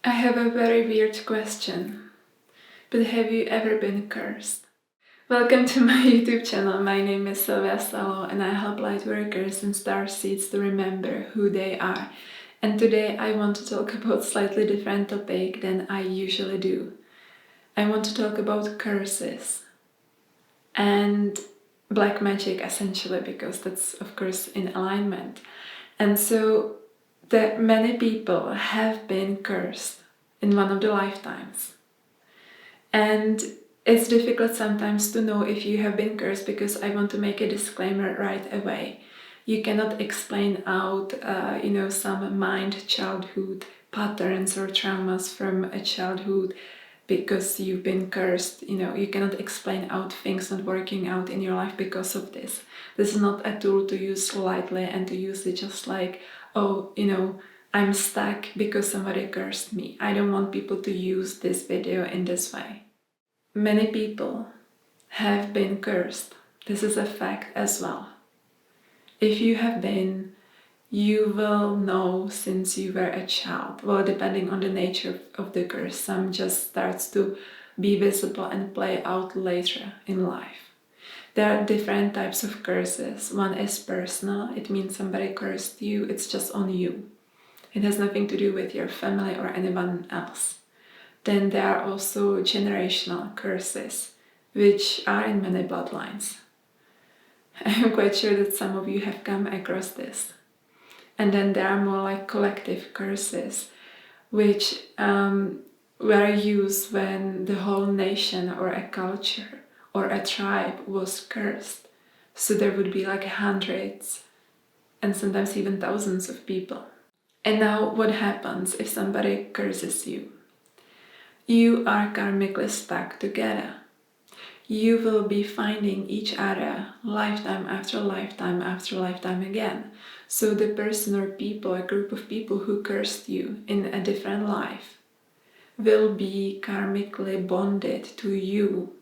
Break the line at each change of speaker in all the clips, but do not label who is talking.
I have a very weird question, but have you ever been cursed? Welcome to my YouTube channel. My name is Sylvia Salow and I help light workers and starseeds to remember who they are. And today I want to talk about a slightly different topic than I usually do. I want to talk about curses and black magic essentially, because that's of course in alignment. And so that many people have been cursed in one of the lifetimes. And it's difficult sometimes to know if you have been cursed, because I want to make a disclaimer right away. You cannot explain out, some childhood patterns or traumas from a childhood because you've been cursed. You cannot explain out things not working out in your life because of this. This is not a tool to use lightly and to use it just like, I'm stuck because somebody cursed me. I don't want people to use this video in this way. Many people have been cursed. This is a fact as well. If you have been, you will know since you were a child. Well, depending on the nature of the curse, some just starts to be visible and play out later in life. There are different types of curses. One is personal. It means somebody cursed you. It's just on you. It has nothing to do with your family or anyone else. Then there are also generational curses, which are in many bloodlines. I'm quite sure that some of you have come across this. And then there are more like collective curses, which were used when the whole nation or a culture or a tribe was cursed. So there would be like hundreds and sometimes even thousands of people. And now what happens if somebody curses you? You are karmically stuck together. You will be finding each other lifetime after lifetime after lifetime again. So the person or people, a group of people who cursed you in a different life, will be karmically bonded to you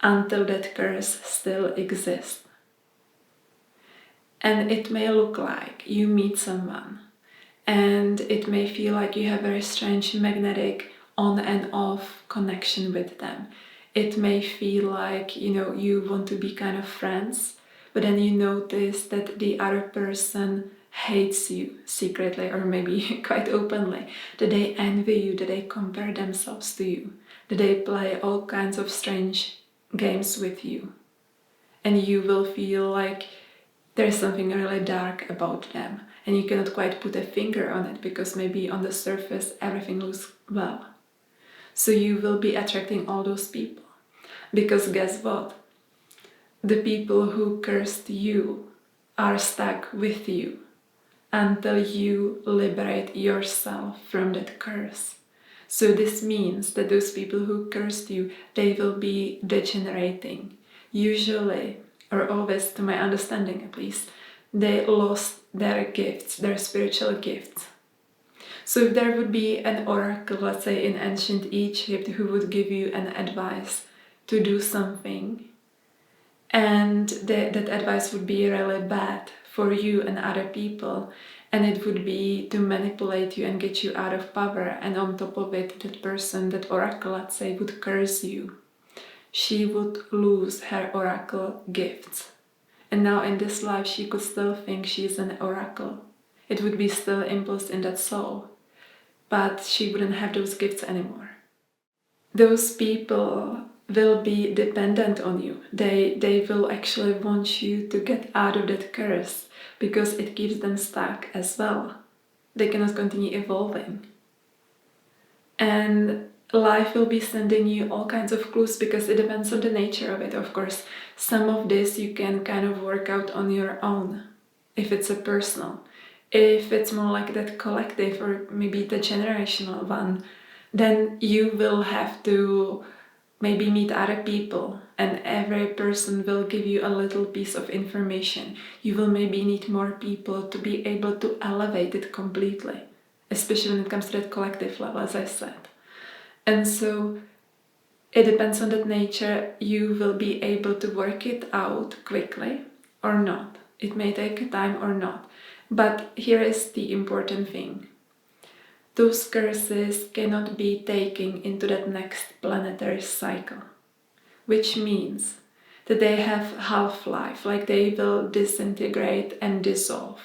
until that curse still exists. And it may look like you meet someone and it may feel like you have a very strange magnetic on and off connection with them. It may feel like, you want to be kind of friends, but then you notice that the other person hates you secretly or maybe quite openly, that they envy you, that they compare themselves to you, that they play all kinds of strange games with you. And you will feel like there's something really dark about them and you cannot quite put a finger on it because maybe on the surface everything looks well. So you will be attracting all those people. Because guess what? The people who cursed you are stuck with you until you liberate yourself from that curse. So this means that those people who cursed you, they will be degenerating. Usually, or always to my understanding at least, they lost their gifts, their spiritual gifts. So if there would be an oracle, let's say in ancient Egypt, who would give you an advice to do something, and that advice would be really bad for you and other people, and it would be to manipulate you and get you out of power, and on top of it, that person, that oracle, let's say, would curse you. She would lose her oracle gifts. And now in this life, she could still think she's an oracle. It would be still impulsed in that soul, but she wouldn't have those gifts anymore. Those people will be dependent on you. They will actually want you to get out of that curse because it keeps them stuck as well. They cannot continue evolving. And life will be sending you all kinds of clues because it depends on the nature of it, of course. Some of this you can kind of work out on your own, if it's a personal. If it's more like that collective or maybe the generational one, then you will have to maybe meet other people and every person will give you a little piece of information. You will maybe need more people to be able to elevate it completely, especially when it comes to that collective level, as I said. And so it depends on that nature. You will be able to work it out quickly or not. It may take time or not. But here is the important thing. those curses cannot be taken into that next planetary cycle, which means that they have half-life, like they will disintegrate and dissolve.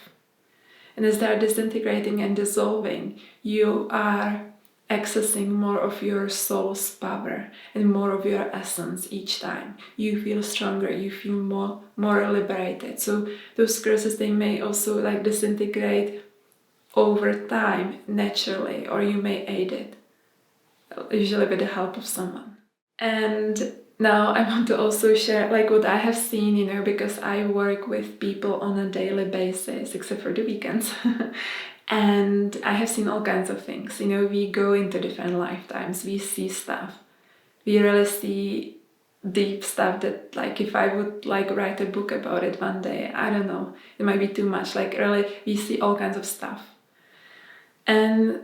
And as they're disintegrating and dissolving, you are accessing more of your soul's power and more of your essence each time. You feel stronger, you feel more liberated. So those curses, they may also like disintegrate over time naturally, or you may aid it, usually with the help of someone. And now I want to also share like what I have seen, you know, because I work with people on a daily basis, except for the weekends. And I have seen all kinds of things. You know, we go into different lifetimes, we see stuff. We really see deep stuff that, like, if I would like write a book about it one day, I don't know, it might be too much. Like, really, we see all kinds of stuff. And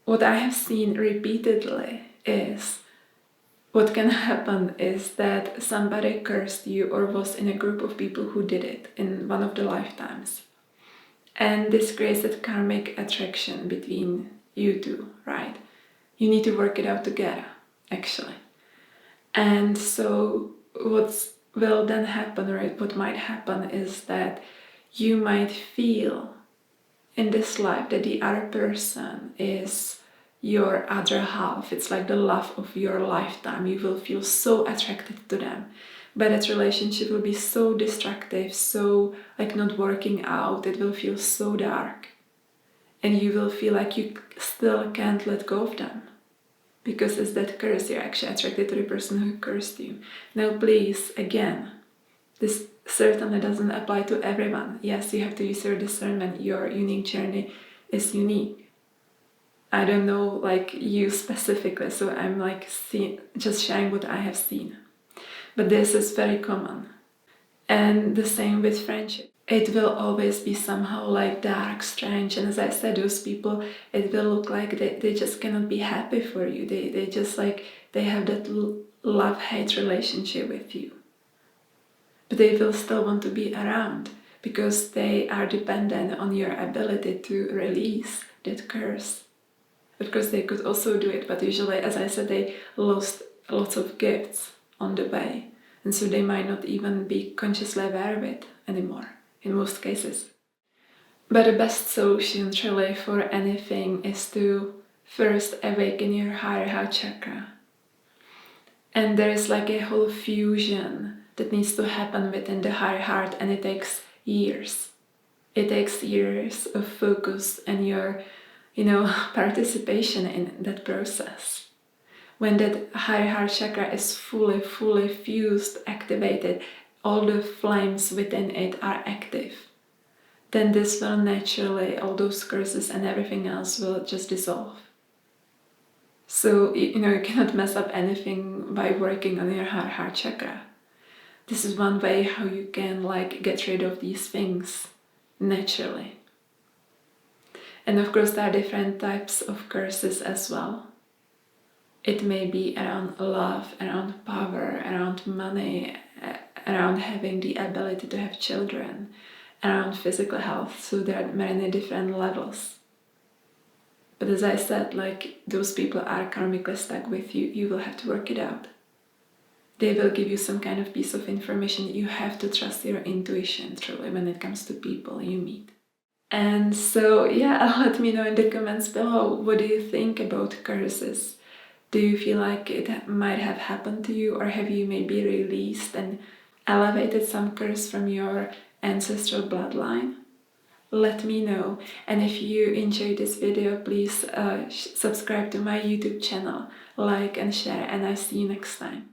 what I have seen repeatedly is, what can happen is that somebody cursed you or was in a group of people who did it in one of the lifetimes. And this creates that karmic attraction between you two, right? You need to work it out together, actually. And so what will then happen, or what might happen, is that you might feel in this life that the other person is your other half. It's like the love of your lifetime. You will feel so attracted to them, but that relationship will be so destructive, so like not working out. It will feel so dark, and you will feel like you still can't let go of them, because as that curse, you're actually attracted to the person who cursed you. Now please, again, this certainly doesn't apply to everyone. Yes, you have to use your discernment. Your unique journey is unique. I don't know like you specifically, so I'm like just sharing what I have seen. But this is very common. And the same with friendship. It will always be somehow like dark, strange, and as I said, those people, it will look like they just cannot be happy for you. They just like, they have that love-hate relationship with you. But they will still want to be around because they are dependent on your ability to release that curse. Of course, they could also do it, but usually, as I said, they lost lots of gifts on the way, and so they might not even be consciously aware of it anymore, in most cases. But the best solution, really, for anything is to first awaken your higher heart chakra. And there is like a whole fusion that needs to happen within the higher heart, and it takes years. It takes years of focus and your, participation in that process. When that higher heart chakra is fully fused, activated, all the flames within it are active, then this will naturally, all those curses and everything else will just dissolve. So, you cannot mess up anything by working on your heart chakra. This is one way how you can get rid of these things naturally. And of course there are different types of curses as well. It may be around love, around power, around money, around having the ability to have children, around physical health. So there are many different levels. But as I said, those people are karmically stuck with you. You will have to work it out. They will give you some kind of piece of information. You have to trust your intuition, truly, when it comes to people you meet. And so, let me know in the comments below, what do you think about curses? Do you feel like it might have happened to you, or have you maybe released and elevated some curse from your ancestral bloodline? Let me know. And if you enjoyed this video, please subscribe to my YouTube channel, like and share, and I'll see you next time.